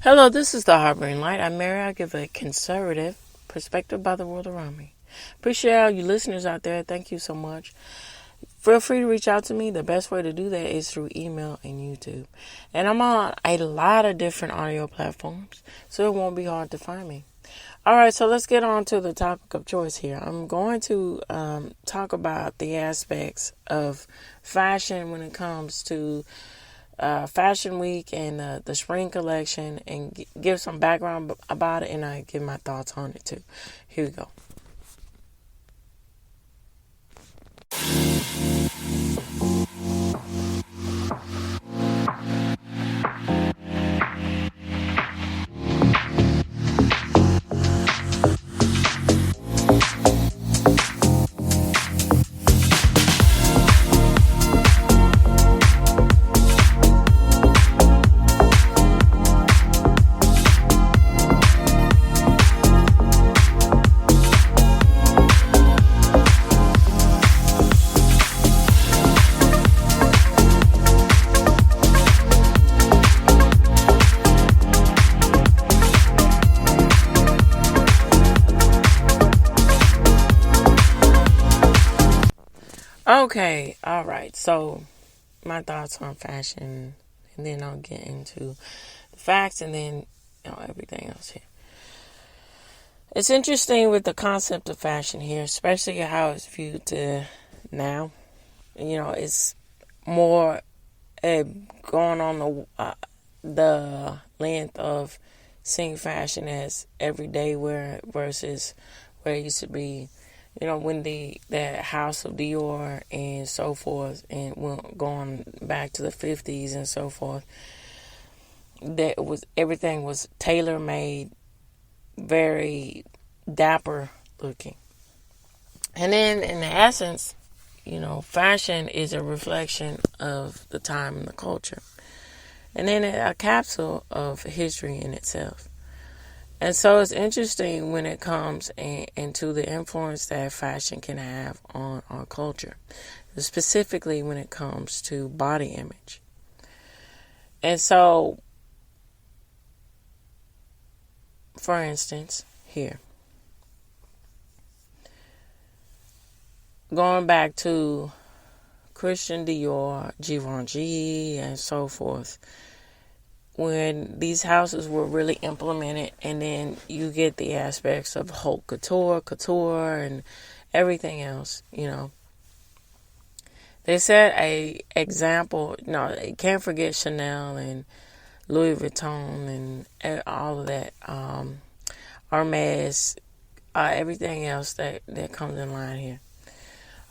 Hello, this is the Harboring Light. I'm Mary. I give a conservative perspective by the world around me. Appreciate all you listeners out there. Thank you so much. Feel free to reach out to me. The best way to do that is through email and YouTube. And I'm on a lot of different audio platforms, so it won't be hard to find me. All right, so let's get on to the topic of choice here. I'm going to talk about the aspects of fashion when it comes to Fashion Week and the spring collection, and give some background about it, and I give my thoughts on it too. Here we go. Okay, all right. So, my thoughts on fashion, and then I'll get into the facts, and then everything else here. It's interesting with the concept of fashion here, especially how it's viewed now. It's more going on the length of seeing fashion as everyday wear versus where it used to be. When the House of Dior and so forth, and going back to the 50s and so forth, everything was tailor made, very dapper looking. And then in the essence, fashion is a reflection of the time and the culture. And then a capsule of history in itself. And so it's interesting when it comes into the influence that fashion can have on our culture, specifically when it comes to body image. And so, for instance, here, going back to Christian Dior, Givenchy, and so forth, when these houses were really implemented, and then you get the aspects of haute couture, and everything else, They set a example. You can't forget Chanel and Louis Vuitton and all of that, Hermes, everything else that comes in line here.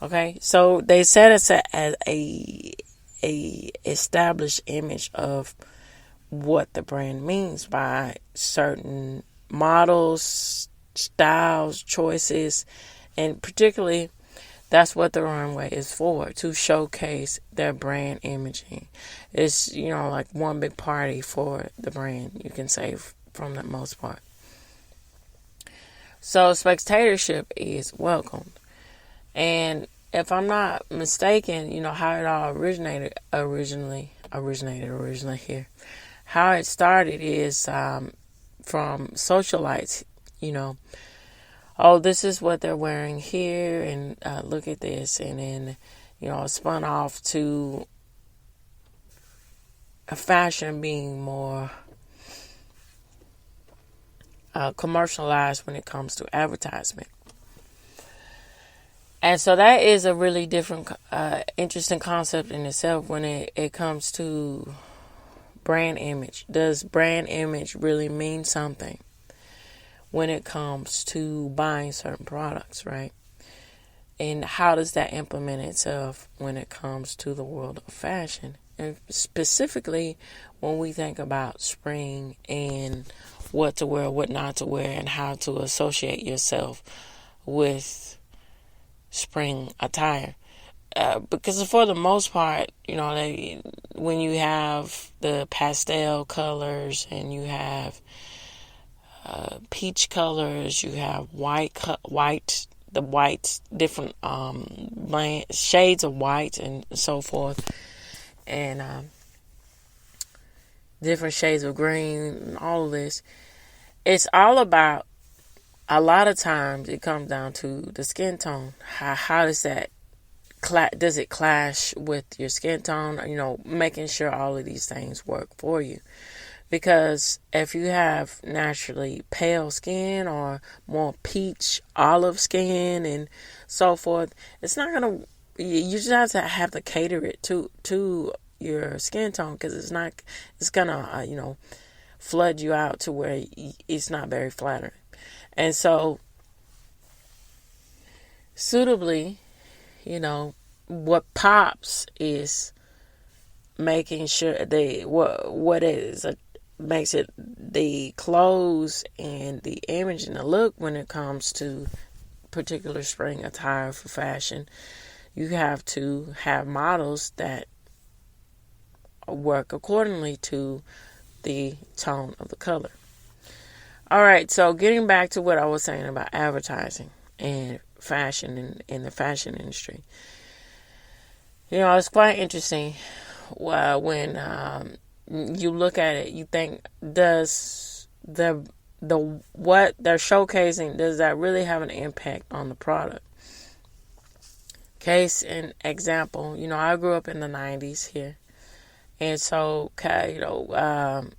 Okay, so they set us as a established image of what the brand means by certain models, styles, choices, and particularly that's what the runway is for, to showcase their brand imaging. It's, like one big party for the brand, you can say, from the most part. So spectatorship is welcomed. And if I'm not mistaken, how it all originated here. How it started is from socialites, oh, this is what they're wearing here, and look at this. And then, it spun off to a fashion being more commercialized when it comes to advertisement. And so that is a really different, interesting concept in itself when it comes to brand image. Does brand image really mean something when it comes to buying certain products, right? And how does that implement itself when it comes to the world of fashion? And specifically when we think about spring and what to wear, what not to wear, and how to associate yourself with spring attire. Because for the most part, when you have the pastel colors and you have peach colors, you have different shades of white and so forth, and different shades of green, and all of this. It's all about, a lot of times it comes down to the skin tone. How does that, does it clash with your skin tone? Making sure all of these things work for you. Because if you have naturally pale skin or more peach olive skin and so forth, it's not going to, you just have to cater it to your skin tone, because it's going to, flood you out to where it's not very flattering. And so, suitably, what pops is making sure what is makes it the clothes and the image and the look when it comes to particular spring attire for fashion. You have to have models that work accordingly to the tone of the color. All right, so getting back to what I was saying about advertising and fashion in the fashion industry. It's quite interesting when you look at it, you think, does the what they're showcasing, does that really have an impact on the product? Case in example, I grew up in the 90s here. And so, Calvin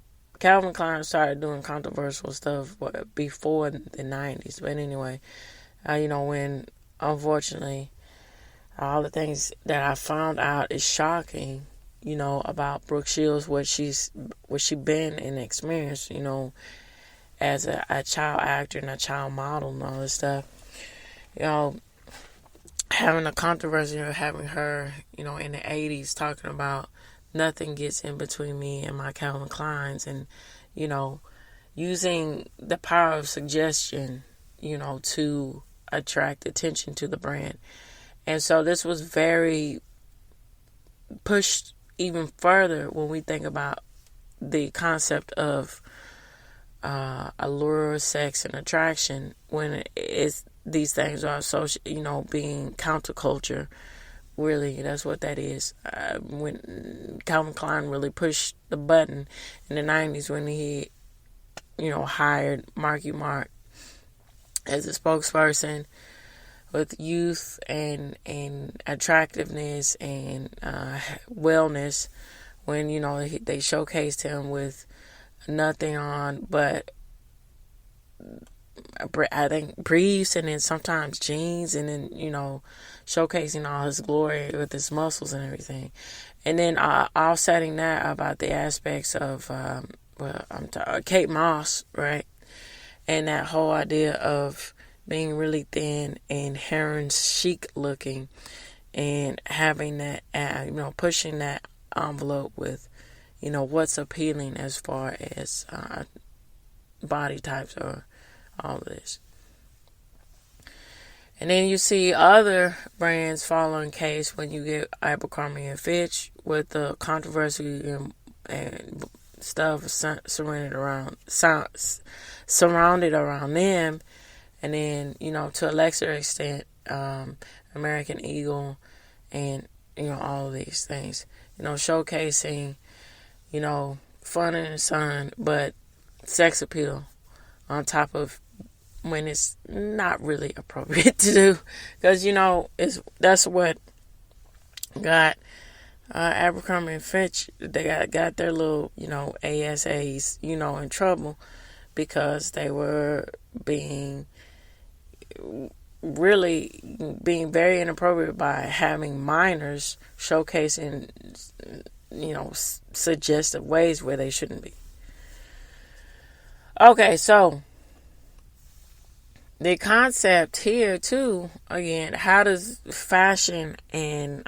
Klein started doing controversial stuff before the 90s. But anyway, when, unfortunately, all the things that I found out is shocking, about Brooke Shields, what she been and experienced, as a child actor and a child model and all this stuff. Having a controversy of having her, in the 80s talking about nothing gets in between me and my Calvin Kleins, and, using the power of suggestion, to attract attention to the brand. And so this was very pushed even further when we think about the concept of allure, sex, and attraction, when these things are being counterculture. Really, that's what that is. When Calvin Klein really pushed the button in the 90s, when he, hired Marky Mark as a spokesperson with youth and attractiveness and wellness, when, they showcased him with nothing on but, I think, briefs and then sometimes jeans, and then, showcasing all his glory with his muscles and everything. And then offsetting that about the aspects of Kate Moss, right? And that whole idea of being really thin and heron chic looking, and having that, pushing that envelope with, what's appealing as far as body types or all of this. And then you see other brands following case when you get Abercrombie and Fitch with the controversy and stuff surrounded around them. And then, to a lesser extent, American Eagle and, all of these things, showcasing, fun in the sun, but sex appeal on top of when it's not really appropriate to do. Because, that's what got Abercrombie and Fitch, they got their little, ASAs, in trouble, because they were being very inappropriate by having minors showcasing, suggestive ways where they shouldn't be. Okay, so the concept here too, again, how does fashion and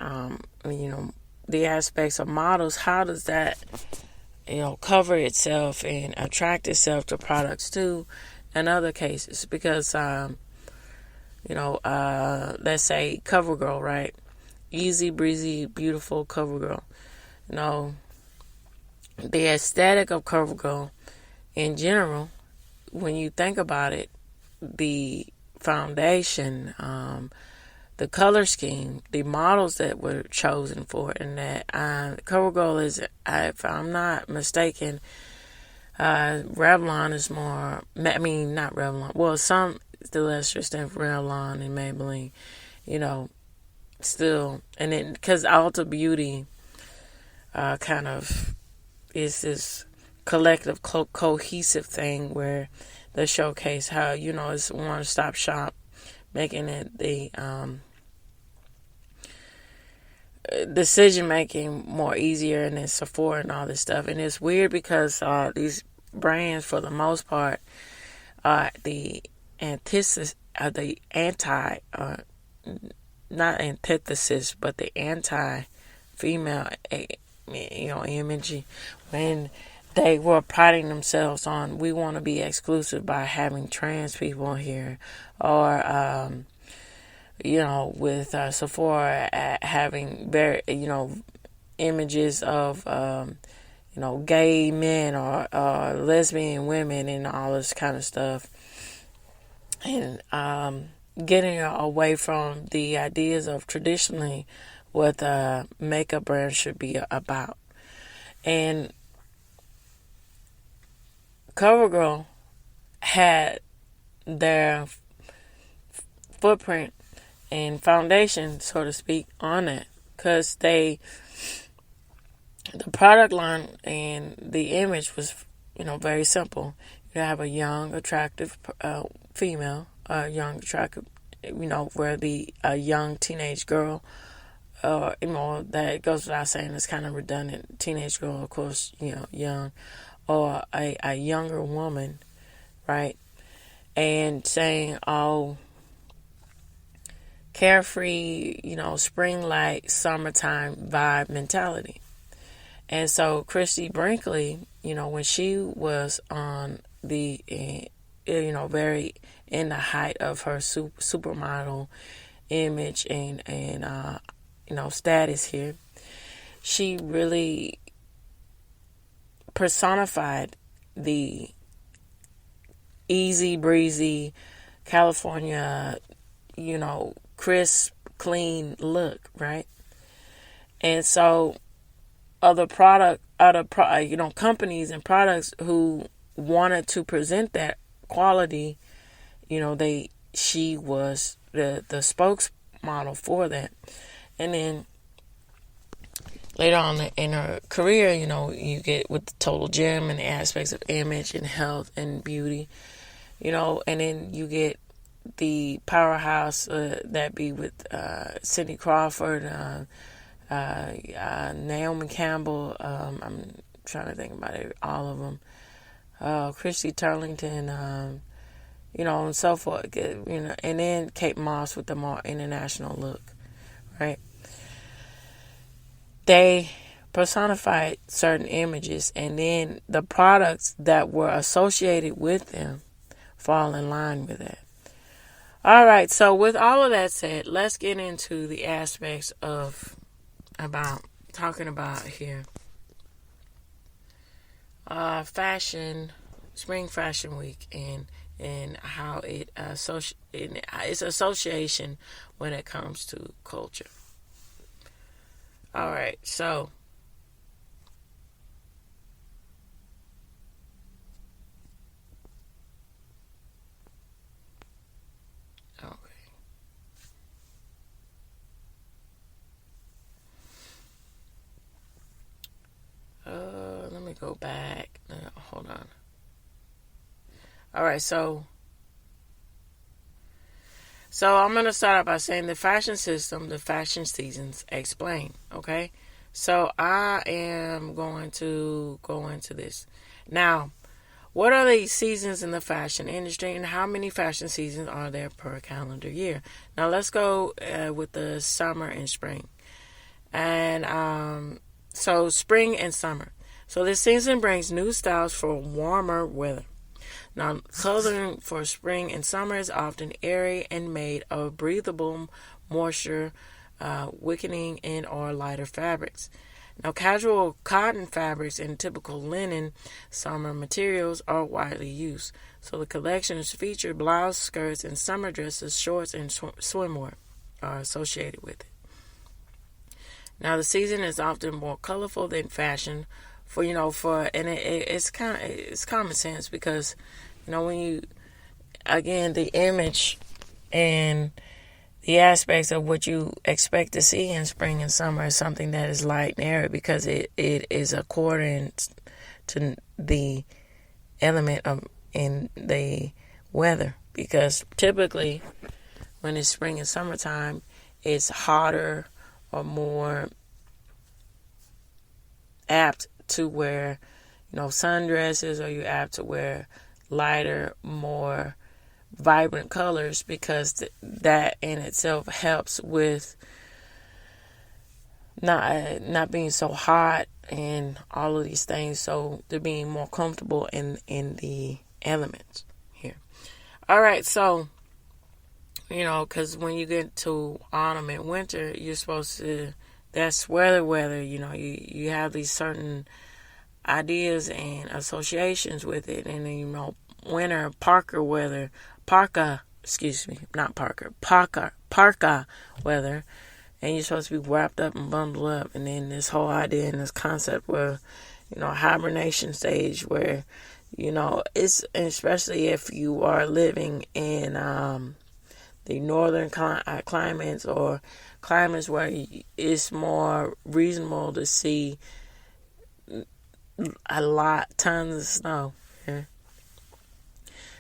the aspects of models, how does that cover itself and attract itself to products too in other cases? Because let's say CoverGirl, right? Easy breezy, beautiful CoverGirl. The aesthetic of CoverGirl in general, when you think about it, the foundation, the color scheme, the models that were chosen for it, and that CoverGirl is, if I'm not mistaken, Revlon is more, I mean, not Revlon, well, some still extra stuff, Revlon and Maybelline, you know, still, and then, because Ulta Beauty kind of is this collective, cohesive thing where they showcase how, you know, it's one-stop shop, making it the decision making more easier, and it's Sephora and all this stuff. And it's weird because these brands, for the most part, are the antithesis, not antithesis, but the anti-female, image. When they were priding themselves on, we want to be exclusive by having trans people here, or with Sephora having very, images of, gay men or lesbian women and all this kind of stuff. And getting away from the ideas of traditionally what makeup brand should be about. And CoverGirl had their footprint and foundation, so to speak, on it, because the product line and the image was, very simple. You have a young, attractive female, young, attractive, where a young teenage girl, that goes without saying, it's kind of redundant. Teenage girl, of course, young, or a younger woman, right? And saying, oh, carefree, spring-like, summertime vibe mentality. And so Christy Brinkley, when she was on the, very in the height of her supermodel image and status here, she really personified the easy breezy California, crisp, clean look, right? And so companies and products who wanted to present that quality, she was the spokesmodel for that. And then later on in her career, you get with the Total Gym and the aspects of image and health and beauty, and then you get the powerhouse that be with Cindy Crawford, Naomi Campbell. I'm trying to think about it, all of them. Christy Turlington, and so forth. And then Kate Moss with the more international look, right? They personified certain images, and then the products that were associated with them fall in line with that. All right, so with all of that said, let's get into the aspects talking about here. Spring Fashion Week, and how its association when it comes to culture. All right, so let me go back. Hold on. All right, so I'm going to start out by saying the fashion system, the fashion seasons explain, okay? So I am going to go into this. Now, what are the seasons in the fashion industry, and how many fashion seasons are there per calendar year? Now, let's go with the summer and spring. And so spring and summer. So this season brings new styles for warmer weather. Now, clothing for spring and summer is often airy and made of breathable, moisture, wicking and or lighter fabrics. Now, casual cotton fabrics and typical linen summer materials are widely used. So the collections feature blouse, skirts, and summer dresses, shorts, and swimwear. are associated with it. Now, the season is often more colorful than fashion, it's common sense because, when you, again, the image and the aspects of what you expect to see in spring and summer is something that is light and airy because it is according to the element of in the weather. Because typically, when it's spring and summertime, it's hotter or more apt to wear, sundresses, or you're apt to wear lighter, more vibrant colors because that in itself helps with not being so hot and all of these things. So they're being more comfortable in the elements here. All right, so because when you get to autumn and winter, you're supposed to, that's weather. You have these certain ideas and associations with it, and then winter parka weather, parka weather, and you're supposed to be wrapped up and bundled up, and then this whole idea and this concept where hibernation stage where it's, especially if you are living in the northern climates or climates where it's more reasonable to see tons of snow. Yeah.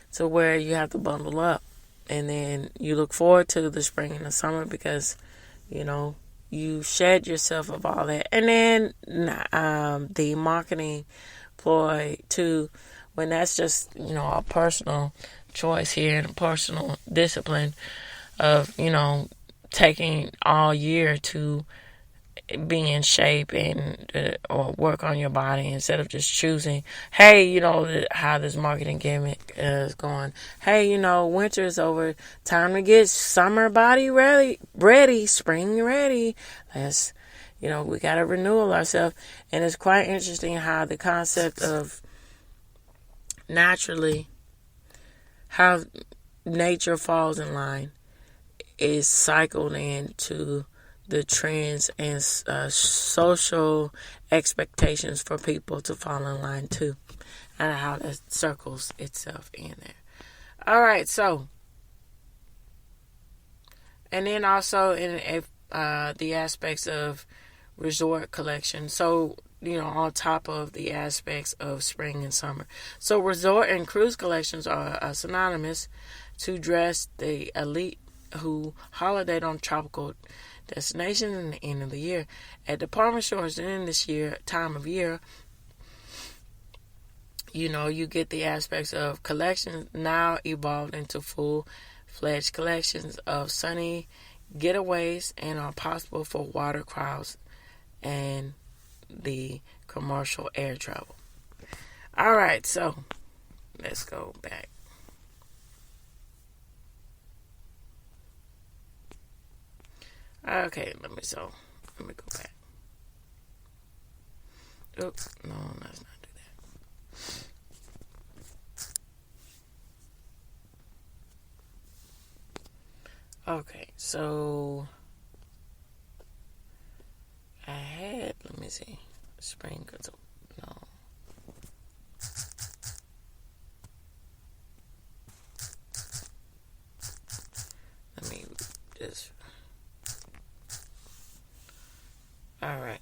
So where you have to bundle up, and then you look forward to the spring and the summer because you shed yourself of all that. And then the marketing ploy too, when that's just a personal choice here and a personal discipline of taking all year to be in shape and or work on your body instead of just choosing, hey, how this marketing gimmick is going. Hey, winter is over. Time to get summer body ready, spring ready. Let's, we got to renew ourselves. And it's quite interesting how the concept of naturally, how nature falls in line is cycled into the trends and social expectations for people to fall in line too, and how that circles itself in there. All right, so, and then also in the aspects of resort collection. So, on top of the aspects of spring and summer. So resort and cruise collections are synonymous to dress the elite who holiday on tropical destinations in the end of the year. At department stores in this time of year, you get the aspects of collections now evolved into full-fledged collections of sunny getaways and are possible for water crowds and the commercial air travel. All right, so let's go back. Okay, let me go back. Oops, no, let's not do that. Okay, so I had, let me see, spring, no. Let me just, all right.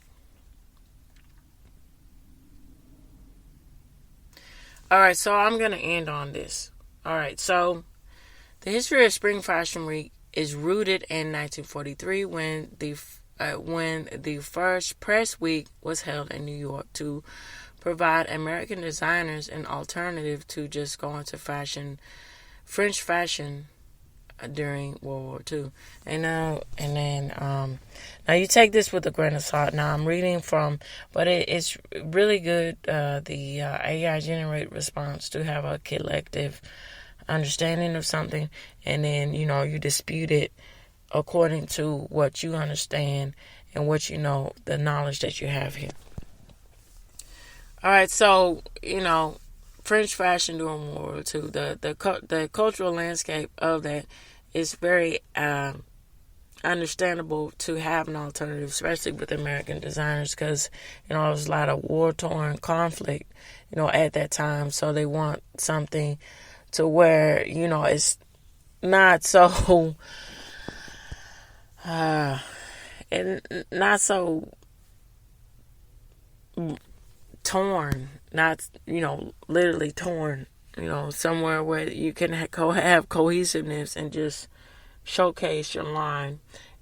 All right, so I'm going to end on this. All right, so the history of Spring Fashion Week is rooted in 1943 when the first press week was held in New York to provide American designers an alternative to just going to French fashion during World War II. Now you take this with a grain of salt. Now I'm reading from, but it's really good. The AI generate response to have a collective understanding of something, and then you dispute it according to what you understand and what the knowledge that you have here. All right, so French fashion during World War II, the cultural landscape of that is very understandable to have an alternative, especially with American designers, because there was a lot of war-torn conflict, at that time. So they want something to where it's not so and not so torn, not literally torn. Somewhere where you can have cohesiveness and just showcase your line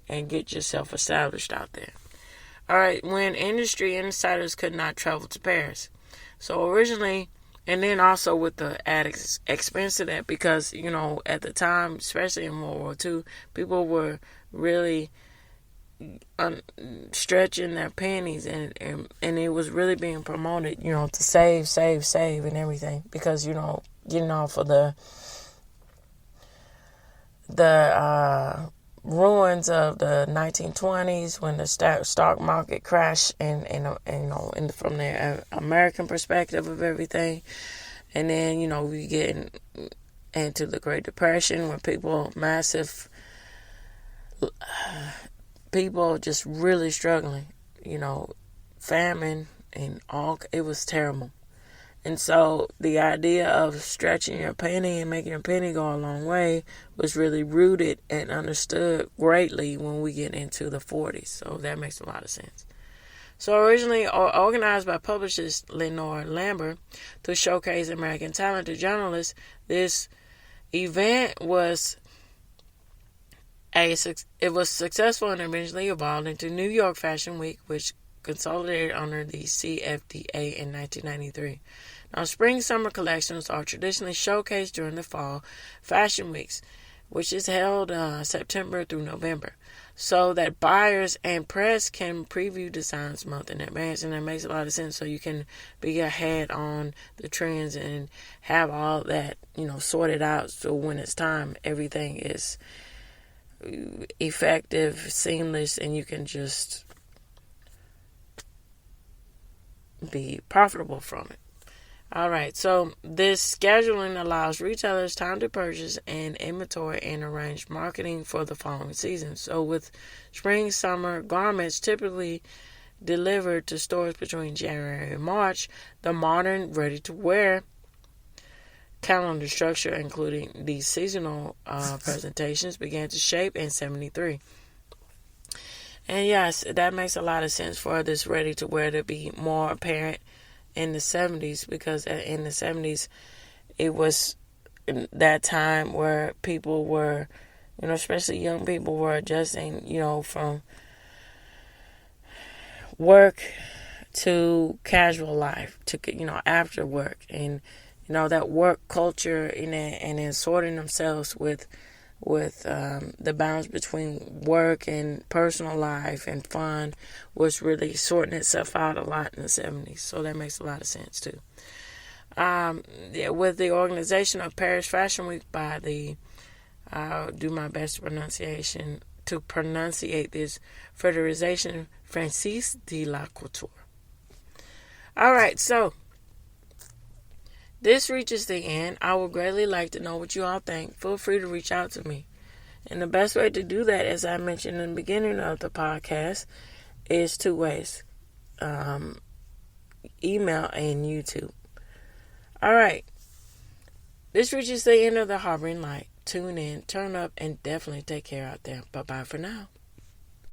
and get yourself established out there. All right, when industry insiders could not travel to Paris. So originally, and then also with the added expense of that, because, at the time, especially in World War II, people were really stretching their pennies, and it was really being promoted, to save and everything, because, getting off of the ruins of the 1920s when the stock market crashed, and from the American perspective of everything, and then we get into the Great Depression when people just really struggling, famine and all. It was terrible. And so the idea of stretching your penny and making your penny go a long way was really rooted and understood greatly when we get into the 40s. So that makes a lot of sense. So originally organized by publicist Lenore Lambert to showcase American talent to journalists, this event was successful and eventually evolved into New York Fashion Week, which consolidated under the CFDA in 1993. Now, spring-summer collections are traditionally showcased during the fall fashion weeks, which is held September through November, so that buyers and press can preview designs months in advance, and that makes a lot of sense. So you can be ahead on the trends and have all that sorted out. So when it's time, everything is effective, seamless, and you can just be profitable from it. All right, so this scheduling allows retailers time to purchase and inventory and arrange marketing for the following season. So with spring, summer garments typically delivered to stores between January and March, the modern ready-to-wear calendar structure, including these seasonal presentations, began to shape in 1973. And yes, that makes a lot of sense for this ready-to-wear to be more apparent in the 70s, because in the 70s, it was that time where people were, especially young people, were adjusting, from work to casual life, to, after work, and, that work culture, and then sorting themselves with the balance between work and personal life and fun was really sorting itself out a lot in the 70s. So that makes a lot of sense too. With the organization of Paris Fashion Week by the, I'll do my best to pronunciate this, Federation Française de la Couture. All right, so this reaches the end. I would greatly like to know what you all think. Feel free to reach out to me. And the best way to do that, as I mentioned in the beginning of the podcast, is two ways. Email and YouTube. All right. This reaches the end of the Harboring Light. Tune in, turn up, and definitely take care out there. Bye-bye for now.